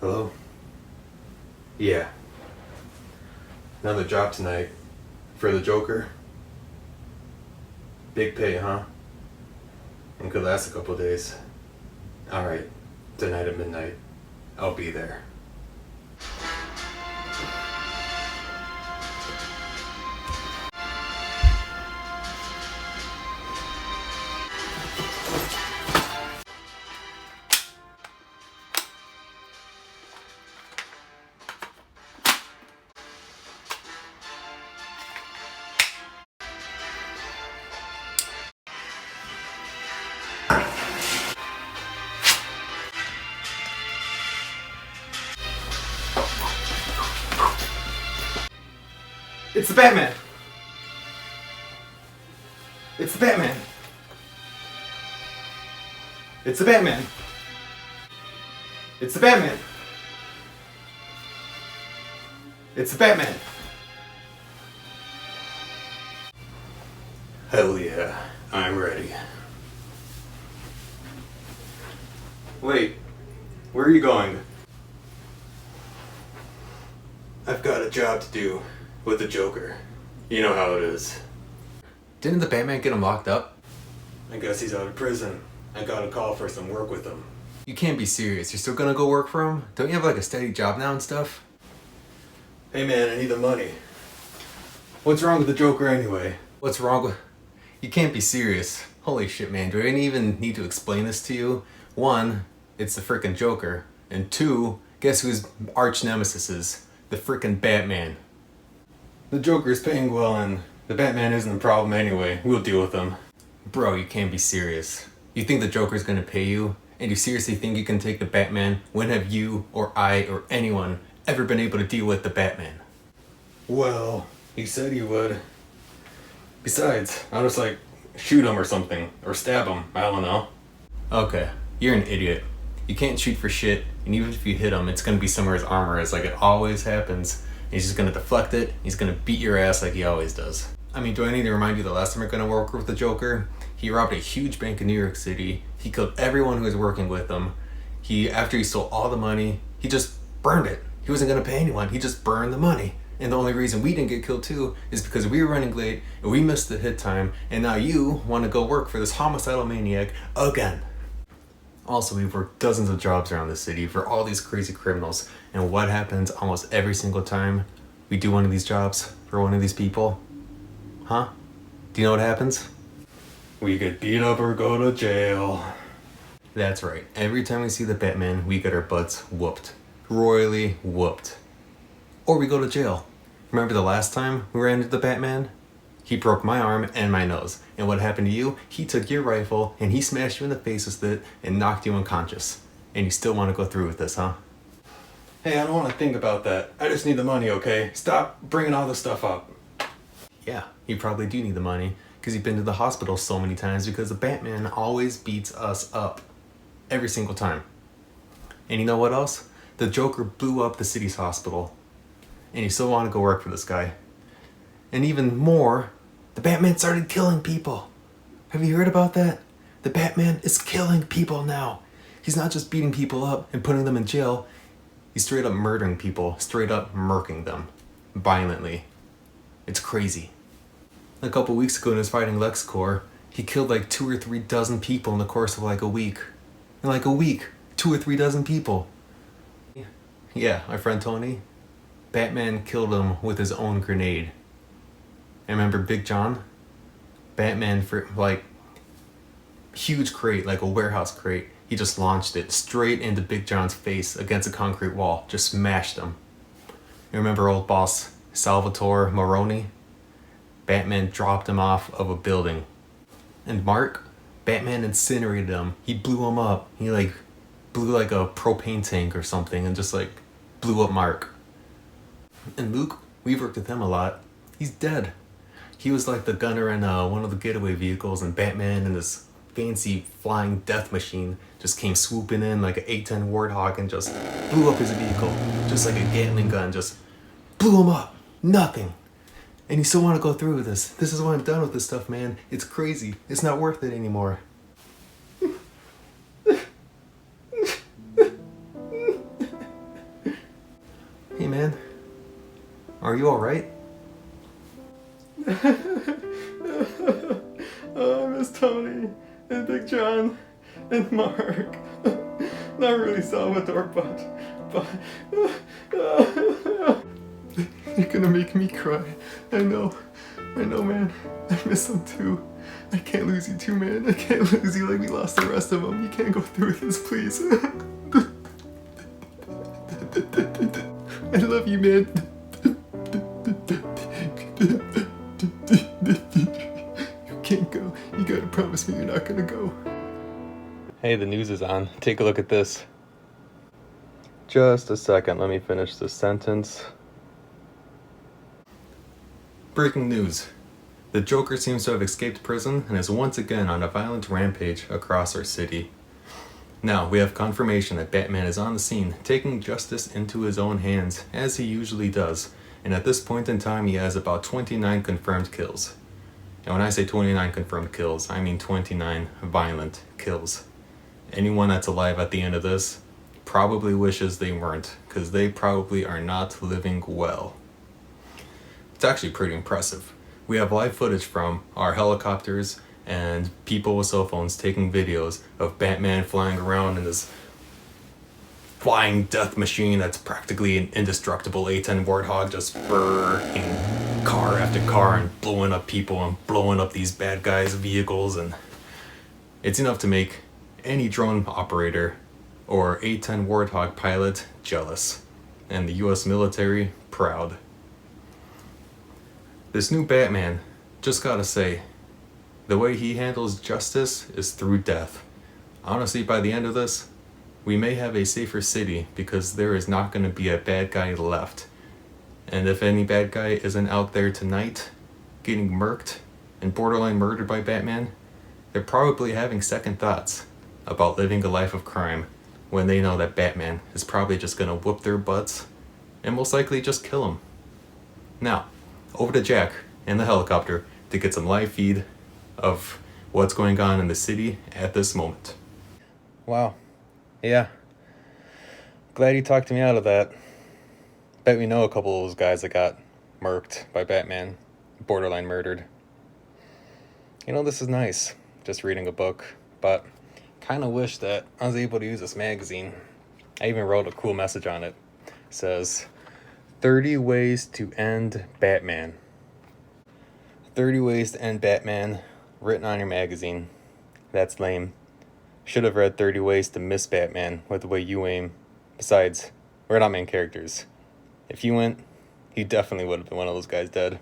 Hello? Yeah. Another job tonight. For the Joker. Big pay, huh? And could last a couple days. Alright. Tonight at midnight. I'll be there. It's the Batman! It's the Batman! It's the Batman! It's the Batman! It's the Batman! Hell yeah. I'm ready. Wait. Where are you going? I've got a job to do with the Joker. You know how it is. Didn't the Batman get him locked up? I guess he's out of prison. I got a call for some work with him. You can't be serious. You're still gonna go work for him? Don't you have like a steady job now and stuff? Hey man, I need the money. What's wrong with the Joker anyway? What's wrong with... You can't be serious. Holy shit, man. Do I even need to explain this to you? One, it's the frickin' Joker. And two, guess whose arch nemesis is? The frickin' Batman. The Joker's paying well and the Batman isn't a problem anyway. We'll deal with him. Bro, you can't be serious. You think the Joker's gonna pay you? And you seriously think you can take the Batman? When have you, or I, or anyone ever been able to deal with the Batman? Well, he said he would. Besides, I'll just shoot him or something. Or stab him. I don't know. Okay, you're an idiot. You can't shoot for shit, and even if you hit him, it's gonna be somewhere his armor is, like it always happens. He's just gonna deflect it, he's gonna beat your ass like he always does. I mean, do I need to remind you the last time you're gonna work with the Joker? He robbed a huge bank in New York City. He killed everyone who was working with him. After he stole all the money, he just burned it. He wasn't gonna pay anyone, he just burned the money. And the only reason we didn't get killed too is because we were running late and we missed the hit time, and now you wanna go work for this homicidal maniac again. Also, we've worked dozens of jobs around the city for all these crazy criminals, and what happens almost every single time we do one of these jobs for one of these people? Huh? Do you know what happens? We get beat up or go to jail. That's right. Every time we see the Batman, we get our butts whooped. Royally whooped. Or we go to jail. Remember the last time we ran into the Batman? He broke my arm and my nose. And what happened to you? He took your rifle and he smashed you in the face with it and knocked you unconscious. And you still want to go through with this, huh? Hey, I don't want to think about that. I just need the money, okay? Stop bringing all this stuff up. Yeah, you probably do need the money because you've been to the hospital so many times because the Batman always beats us up. Every single time. And you know what else? The Joker blew up the city's hospital. And you still want to go work for this guy. And even more, the Batman started killing people. Have you heard about that? The Batman is killing people now. He's not just beating people up and putting them in jail. He's straight up murdering people, straight up murking them. Violently. It's crazy. A couple weeks ago when he was fighting LexCorp, he killed 2 or 3 dozen people in the course of a week. In a week, 2 or 3 dozen people. Yeah, my friend Tony, Batman killed him with his own grenade. And remember Big John? Batman, for huge crate, like a warehouse crate, he just launched it straight into Big John's face against a concrete wall, just smashed him. You remember old boss Salvatore Maroni? Batman dropped him off of a building. And Mark? Batman incinerated him. He blew him up. He blew a propane tank or something and just blew up Mark. And Luke, we've worked with him a lot. He's dead. He was the gunner in one of the getaway vehicles, and Batman and this fancy flying death machine just came swooping in like an 810 Warthog and just blew up his vehicle. Just like a Gatling gun, just blew him up. Nothing. And you still want to go through with this. This is why I'm done with this stuff, man. It's crazy. It's not worth it anymore. man? Are you alright? Oh, I miss Tony and Big John and Mark. Not really Salvador, but. You're gonna make me cry. I know, man. I miss them too. I can't lose you too, man. I can't lose you like we lost the rest of them. You can't go through with this, please. I love you, man. You can't go. You gotta promise me you're not gonna go. Hey, the news is on. Take a look at this. Just a second, let me finish this sentence. Breaking news. The Joker seems to have escaped prison and is once again on a violent rampage across our city. Now, we have confirmation that Batman is on the scene, taking justice into his own hands, as he usually does, and at this point in time he has about 29 confirmed kills. And when I say 29 confirmed kills, I mean 29 violent kills. Anyone that's alive at the end of this probably wishes they weren't, because they probably are not living well. It's actually pretty impressive. We have live footage from our helicopters and people with cell phones taking videos of Batman flying around in this flying death machine that's practically an indestructible A10 Warthog, just burning car after car and blowing up people and blowing up these bad guys' vehicles, and it's enough to make any drone operator or A10 Warthog pilot jealous, and the US military proud. This new Batman, just gotta say, the way he handles justice is through death. Honestly, by the end of this, we may have a safer city because there is not going to be a bad guy left. And if any bad guy isn't out there tonight, getting murked and borderline murdered by Batman, they're probably having second thoughts about living a life of crime when they know that Batman is probably just going to whoop their butts and most likely just kill them. Now, over to Jack and the helicopter to get some live feed of what's going on in the city at this moment. Wow. Yeah. Glad you talked me out of that. Bet we know a couple of those guys that got murked by Batman, borderline murdered. You know, this is nice, just reading a book, but kind of wish that I was able to use this magazine. I even wrote a cool message on it. It says, 30 ways to end Batman. 30 ways to end Batman, written on your magazine. That's lame. Should have read 30 ways to miss Batman with the way you aim. Besides, we're not main characters. If you went, he definitely would have been one of those guys dead.